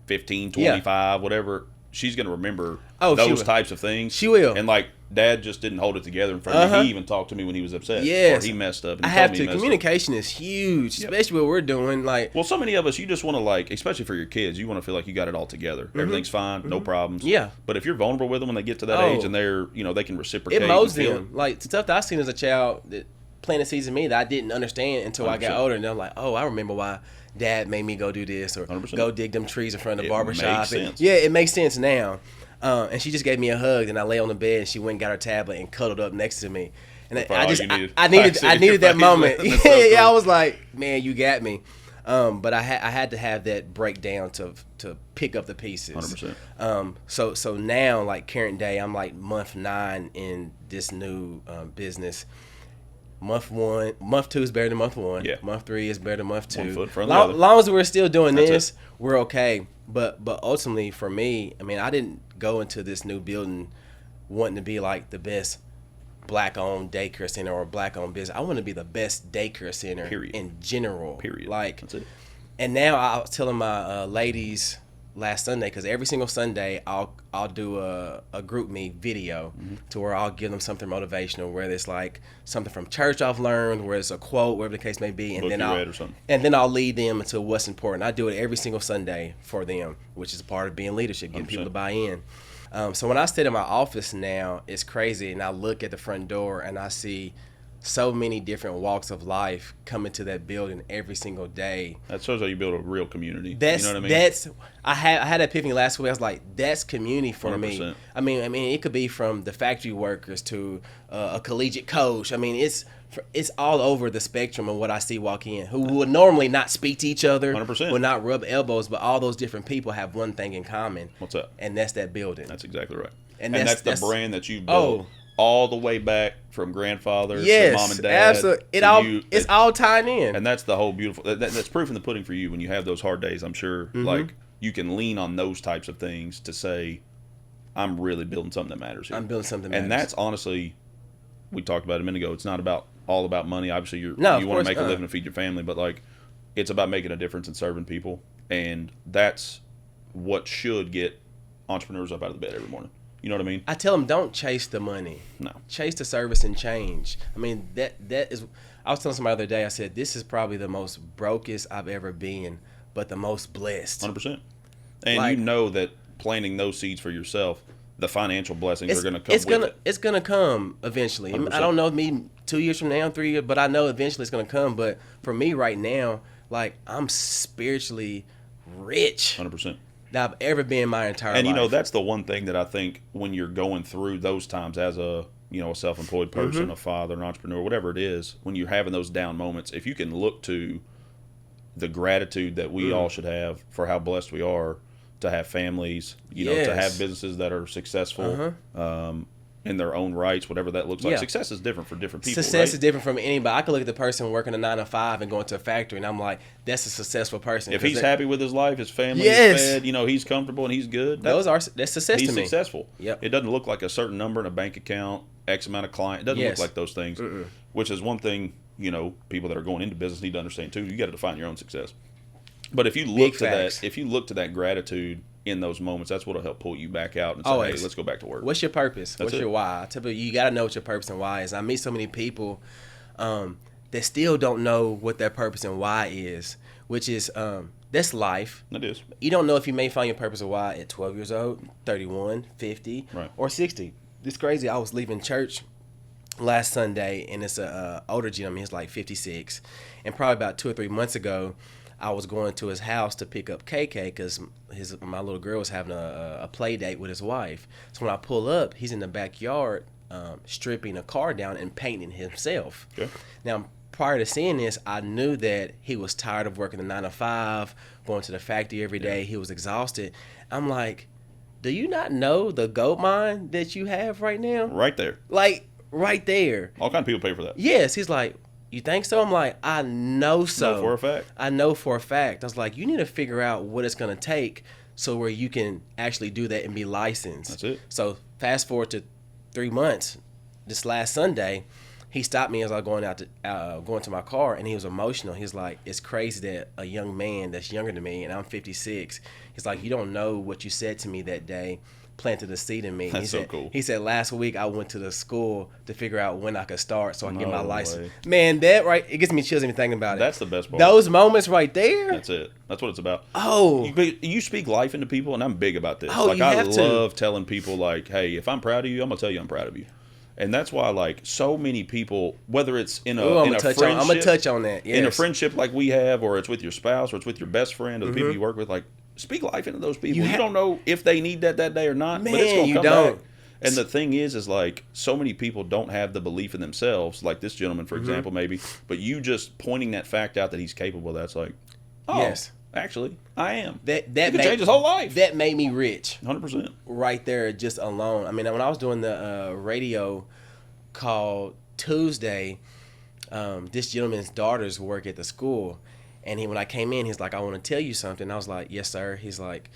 15, 25, whatever, she's going to remember those types of things. She will. And, like, Dad just didn't hold it together in front of me. He even talked to me when he was upset. Yes. Or he messed up. And I he told have me to. he messed up. Communication is huge, especially what we're doing. Like, Well, so many of us, you just want to, like, especially for your kids, you want to feel like you got it all together. Everything's fine, no problems. Yeah. But if you're vulnerable with them when they get to that age and they're, you know, they can reciprocate. it molds and feel them. Like, stuff that I seen as a child that planted seeds in me that I didn't understand until I got 100%. older. And I'm like, oh, I remember why Dad made me go do this or 100%. go dig them trees in front of the It barbershop. makes sense. Yeah, it makes sense now. And she just gave me a hug, and I lay on the bed, and she went and got her tablet and cuddled up next to me. And That's all you needed. I I see needed your that face. moment. That's so cool. Yeah, I was like, man, you got me. But I had to have that breakdown to pick up the pieces. 100%. So now, like current day, I'm like month 9 in this new business. Month 2 is better than month 1. Yeah. Month 3 is better than month 2. One foot in front of the other. Long as we're still doing That's this, it. we're okay. But ultimately, for me, I mean, I didn't go into this new building wanting to be like the best black-owned daycare center or black-owned business. I want to be the best daycare center in general. Period. Like, That's it. And now I was telling my ladies last Sunday, because every single Sunday I'll do a group me video to where I'll give them something motivational, whether it's like something from church I've learned, where it's a quote, whatever the case may be, and Book then you read or something. I'll lead them into what's important. I do it every single Sunday for them, which is part of being leadership, getting 100%. people to buy in. So when I sit in my office now, it's crazy, and I look at the front door and I see so many different walks of life coming to that building every single day. That shows how you build a real community. That's, you know what I mean? I had an epiphany last week. I was like, that's community for 100%. me. I mean, it could be from the factory workers to a collegiate coach. I mean, it's all over the spectrum of what I see walk in, who would normally not speak to each other, 100%. would not rub elbows, but all those different people have one thing in common. What's up? And that's that building. That's exactly right. And that's the brand that you built all the way back from grandfathers to mom and dad. Absolutely. It's all tying in. And that's the whole beautiful. That's proof in the pudding for you when you have those hard days. I'm sure, like you can lean on those types of things to say, I'm really building something that matters here. I'm building something that matters. And that's honestly, we talked about it a minute ago. It's not all about money. Obviously, you of want to course, make a living and feed your family, but like, it's about making a difference and serving people. And that's what should get entrepreneurs up out of the bed every morning. You know what I mean? I tell them, don't chase the money. No. Chase the service and change. I mean, that is. I was telling somebody the other day. I said, this is probably the most brokest I've ever been, but the most blessed. 100%. And you know that planting those seeds for yourself, the financial blessings are going to come with it. It's going to come eventually. 100%. I don't know, me 2 years from now, 3 years, but I know eventually it's going to come. But for me right now, like, I'm spiritually rich. 100%. That I've ever been in my entire life. And, you know, that's the one thing that I think when you're going through those times as a self-employed person, a father, an entrepreneur, whatever it is, when you're having those down moments, if you can look to the gratitude that we all should have for how blessed we are to have families, to have businesses that are successful, in their own rights, whatever that looks like. Yeah. Success is different for different people. Success right? is different from anybody. I could look at the person working a 9 to 5 and going to a factory, and I'm like, that's a successful person. If he's happy with his life, his family Yes. is fed, he's comfortable and he's good. That's success he's to me. successful. Yep. It doesn't look like a certain number in a bank account, X amount of client. It doesn't Yes. look like those things, which is one thing, people that are going into business need to understand too. You got to define your own success. But if you look to that gratitude in those moments, that's what'll help pull you back out and say, Always. hey, let's go back to work. What's your purpose? That's What's your it. why? Typically, you got to know what your purpose and why is. I meet so many people that still don't know what their purpose and why is, which is that's life. It is. You don't know if you may find your purpose or why at 12 years old, 31, 50, Right. or 60. It's crazy. I was leaving church last Sunday, and it's a older gentleman. He's like 56. And probably about 2 or 3 months ago, I was going to his house to pick up KK because my little girl was having a play date with his wife. So when I pull up, he's in the backyard stripping a car down and painting himself. Okay. Now, prior to seeing this, I knew that he was tired of working the 9 to 5, going to the factory every day. He was exhausted. I'm like, do you not know the gold mine that you have right now? Right there. Like, right there. All kind of people pay for that. Yes. He's like, you think so? I'm like, I know so. Know for a fact. I know for a fact. I was like, you need to figure out what it's going to take so where you can actually do that and be licensed. That's it. So fast forward to 3 months. This last Sunday, he stopped me as I was going to my car, and he was emotional. He's like, it's crazy that a young man that's younger than me, and I'm 56, he's like, you don't know what you said to me that day planted a seed in me. That's so cool. He said, last week I went to the school to figure out when I could start so I can get my No license. way. Man, that right, it gets me chills even thinking about it. That's the best part. Those moments right there. That's it. That's what it's about. Oh. You speak life into people, and I'm big about this. Oh, you I have to. love telling people, like, hey, if I'm proud of you, I'm going to tell you I'm proud of you. And that's why, like, so many people, whether it's in a friendship, I'm going to touch on that. Yes. in a friendship like we have, or it's with your spouse, or it's with your best friend, or the people you work with, like, speak life into those people. You don't know if they need that day or not, but it's Man, going to you come don't. back. And the thing is like, so many people don't have the belief in themselves, like this gentleman, for example, maybe, but you just pointing that fact out that he's capable, that's like, oh, Yes. actually, I am. That It could change his whole life. That made me rich. 100%. Right there, just alone. I mean, when I was doing the radio call Tuesday, this gentleman's daughters work at the school, and when I came in, he's like, I want to tell you something. I was like, yes, sir. He's like,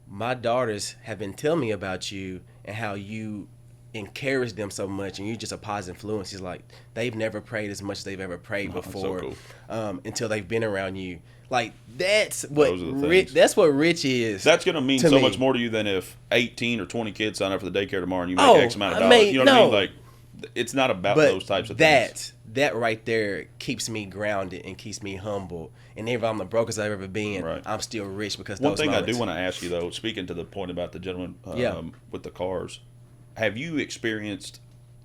my daughters have been telling me about you and how you encourage them so much, and you're just a positive influence. He's like, they've never prayed as much as they've ever prayed before, so cool. Until they've been around you. Like, that's what Those are the things. that's what rich is. That's going to mean to so me. much more to you than if 18 or 20 kids sign up for the daycare tomorrow and you make Oh, X amount of I dollars. mean, You know what I mean? no. Like, it's not about But those types of things. that right there keeps me grounded and keeps me humble. And even if I'm the brokest I've ever been, Right. I'm still rich because One those thing moments. I do want to ask you, though, speaking to the point about the gentleman with the cars, have you experienced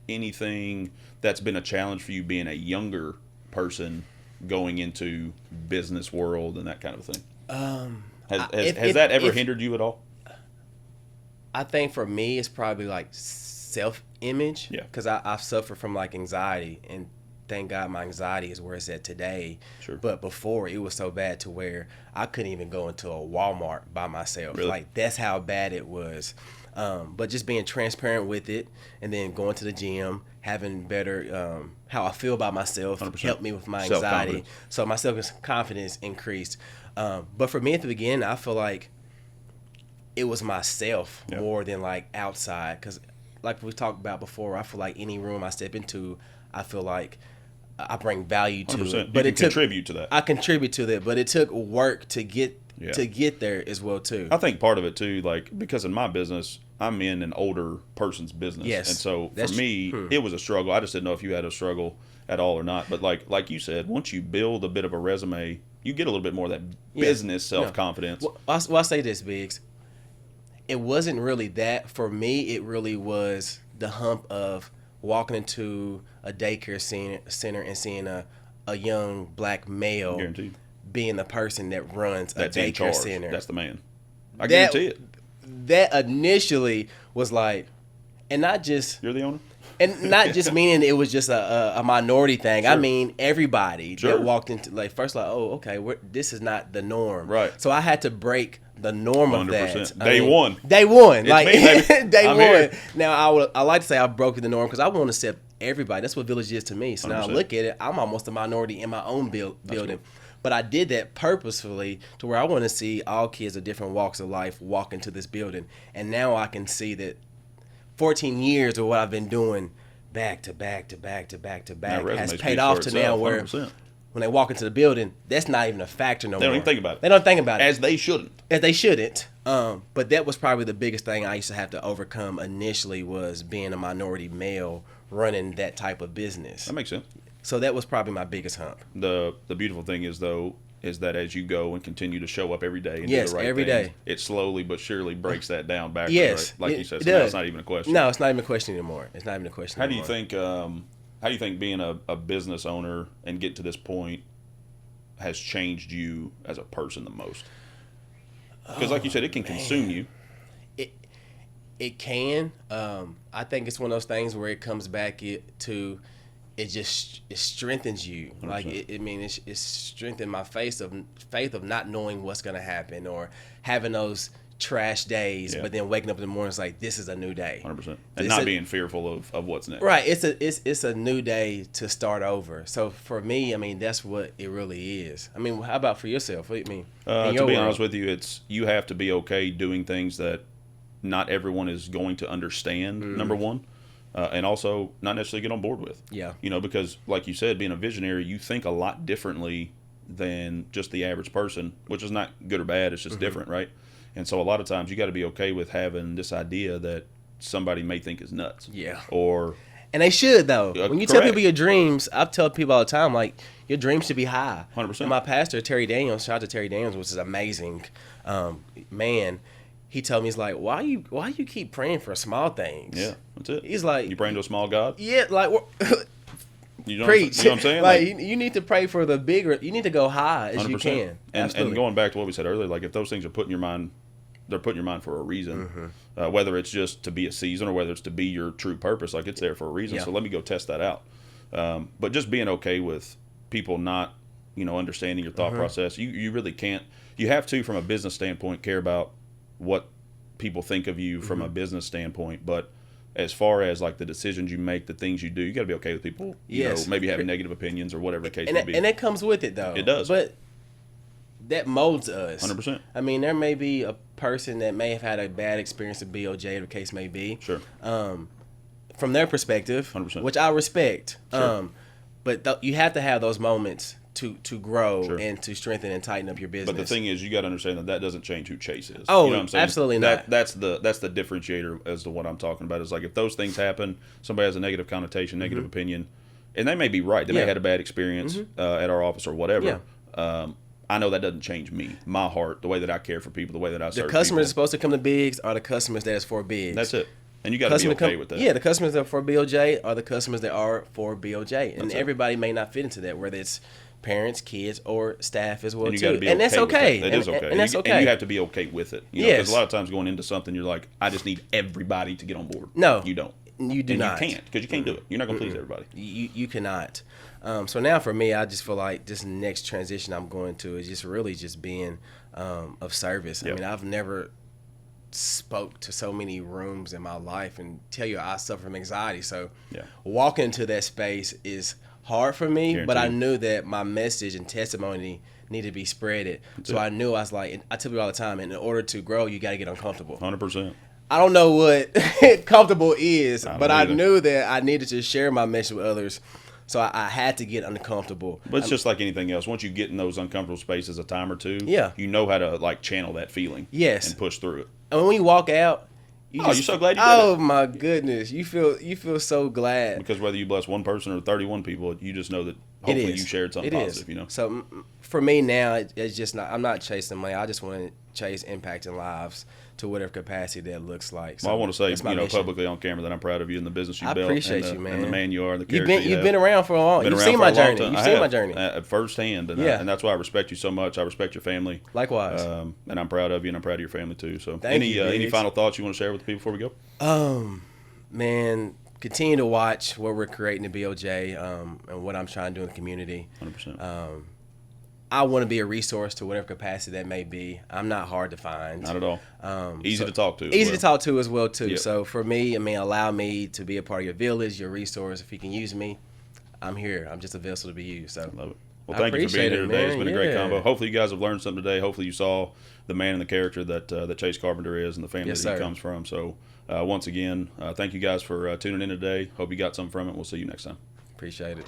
anything that's been a challenge for you being a younger person going into business world and that kind of thing? Has that ever hindered you at all? I think for me, it's probably like self-image. Yeah. Because I've suffered from like anxiety, and thank God my anxiety is where it's at today. Sure. But before, it was so bad to where I couldn't even go into a Walmart by myself. Really? Like, that's how bad it was. But just being transparent with it, and then going to the gym, having better how I feel about myself 100%. helped me with my anxiety. Self-confidence. So my self-confidence increased. But for me at the beginning, I feel like it was myself more than like outside. Because like we talked about before, I feel like any room I step into, I feel like I bring value to 100%. it. But you can contribute to that. I contribute to that, but it took work to get there as well too. I think part of it too, like, because in my business, I'm in an older person's business. Yes. And so That's for me, it was a struggle. I just didn't know if you had a struggle at all or not. But like you said, once you build a bit of a resume, you get a little bit more of that business self-confidence. Well, I'll say this, Biggs. It wasn't really that. For me, it really was the hump of walking into a daycare center and seeing a young black male Guaranteed. being the person that runs That's a in daycare charge. center. That's the man. I guarantee it. That initially was like, and not just You're the owner? and not just meaning it was just a minority thing. Sure. I mean everybody Sure. that walked into, like, first like, oh, okay, this is not the norm. Right. So I had to break the norm of that. 100%. Day one. Day one. It's like me, baby. day I'm one. here. Now I like to say I've broken the norm because I want to accept everybody. That's what Village is to me. So now I 100%. look at it, I'm almost a minority in my own building. Cool. But I did that purposefully to where I want to see all kids of different walks of life walk into this building. And now I can see that 14 years of what I've been doing back to back to back to back to back has paid off to now where 100%. When they walk into the building, that's not even a factor no more. They don't even think about it. They don't think about it. As they shouldn't. As they shouldn't. But that was probably the biggest thing I used to have to overcome initially was being a minority male running that type of business. That makes sense. So that was probably my biggest hump. The beautiful thing is, though, is that as you go and continue to show up every day and yes, do the right every things, day. It slowly but surely breaks that down back. Yes. Right? Like you said, so does. it's not even a question. No, it's not even a question anymore. It's not even a question anymore. How do you think being a business owner and getting to this point has changed you as a person the most? Because like you said, it can consume you. It can. I think it's one of those things where it comes back to it strengthens you. 100%. Like it's strengthened my faith of not knowing what's gonna happen or having those trash days, but then waking up in the morning, it's like this is a new day. 100%. And not being fearful of what's next. Right. It's a new day to start over. So for me, I mean, that's what it really is. I mean, how about for yourself? What do you mean? To be honest with you, you have to be okay doing things that not everyone is going to understand. Number one. And also not necessarily get on board with. Yeah. Because like you said, being a visionary, you think a lot differently than just the average person, which is not good or bad. It's just different, right? And so a lot of times you got to be okay with having this idea that somebody may think is nuts. Yeah. And they should, though. When you tell correct. people your dreams, I tell people all the time, like, your dreams should be high. 100%. And my pastor, Terry Daniels, shout out to Terry Daniels, which is amazing, man. He told me, he's like, why you keep praying for small things? Yeah, that's it. He's like, you praying to a small God? Yeah, like, You know preach. You know what I'm saying? Like, you need to pray for the bigger. You need to go high as 100%. you can. And going back to what we said earlier, like if those things are put in your mind, they're put in your mind for a reason. Whether it's just to be a season or whether it's to be your true purpose, like it's there for a reason. Yeah. So let me go test that out. But just being okay with people not, understanding your thought process. You really can't. You have to, from a business standpoint, care about what people think of you from a business standpoint, but as far as like the decisions you make, the things you do, you got to be okay with people, maybe having negative opinions or whatever the case may be. And that comes with it, though. It does. But that molds us. 100%. I mean, there may be a person that may have had a bad experience at BOJ, or the case may be. Sure. From their perspective, 100%. which I respect. Sure. But you have to have those moments to grow Sure. and to strengthen and tighten up your business. But the thing is, you got to understand that doesn't change who Chase is. Oh, you know what I'm saying? absolutely not. That's the differentiator as to what I'm talking about. Is like if those things happen, somebody has a negative connotation, negative opinion, and they may be right. They may have had a bad experience at our office or whatever. Yeah. I know that doesn't change me, my heart, the way that I care for people, the way that I serve the customers people. are supposed to come to Biggs are the customers that is for Biggs. That's it. And you got to be okay with that. Yeah, the customers that are for BOJ are the customers that are for BOJ. And That's it. everybody may not fit into that, whether it's parents, kids, or staff as well, And you too. got to be And okay that's with okay. that. It is okay. And that's okay. And you have to be okay with it. Because Yes. a lot of times going into something, you're like, I just need everybody to get on board. No. You don't. You do and not. You can't, because you can't do it. You're not going to please everybody. You cannot. So now for me, I just feel like this next transition I'm going to is just really just being of service. Yep. I mean, I've never spoke to so many rooms in my life, and tell you I suffer from anxiety. So walking into that space is hard for me, but I knew that my message and testimony needed to be spreaded. So I knew, I was like, I tell people all the time, in order to grow, you got to get uncomfortable. 100%. I don't know what comfortable is, but I either. knew that I needed to share my message with others. So I had to get uncomfortable. But it's just like anything else. Once you get in those uncomfortable spaces a time or two, you know how to like channel that feeling. Yes. And push through it. And when you walk out, you're so glad you did Oh it. my goodness, you feel so glad. Because whether you bless one person or 31 people, you just know that hopefully you shared something positive. You know. So for me now, it's just not. I'm not chasing money. I just want to chase impacting lives to whatever capacity that looks like. So well, I want to say, mission. publicly on camera that I'm proud of you and the business you built. I appreciate and you, man. And the man you are, and the character You've been around for a long. You've seen my journey. You've seen my journey firsthand, and that's why I respect you so much. I respect your family. Likewise. And I'm proud of you, and I'm proud of your family too. So, Thank you, any final thoughts you want to share with the people before we go? Man, continue to watch what we're creating at BOJ, and what I'm trying to do in the community. 100%. I want to be a resource to whatever capacity that may be. I'm not hard to find. Not at all. Easy to talk to. Easy to talk to as well too. Yep. So for me, I mean, allow me to be a part of your village, your resource. If you can use me, I'm here. I'm just a vessel to be used. So love it. Well, thank you for being here today. It's been a great combo. Hopefully, you guys have learned something today. Hopefully, you saw the man and the character that Chase Carpenter is and the family that he comes from. So, once again, thank you guys for tuning in today. Hope you got something from it. We'll see you next time. Appreciate it.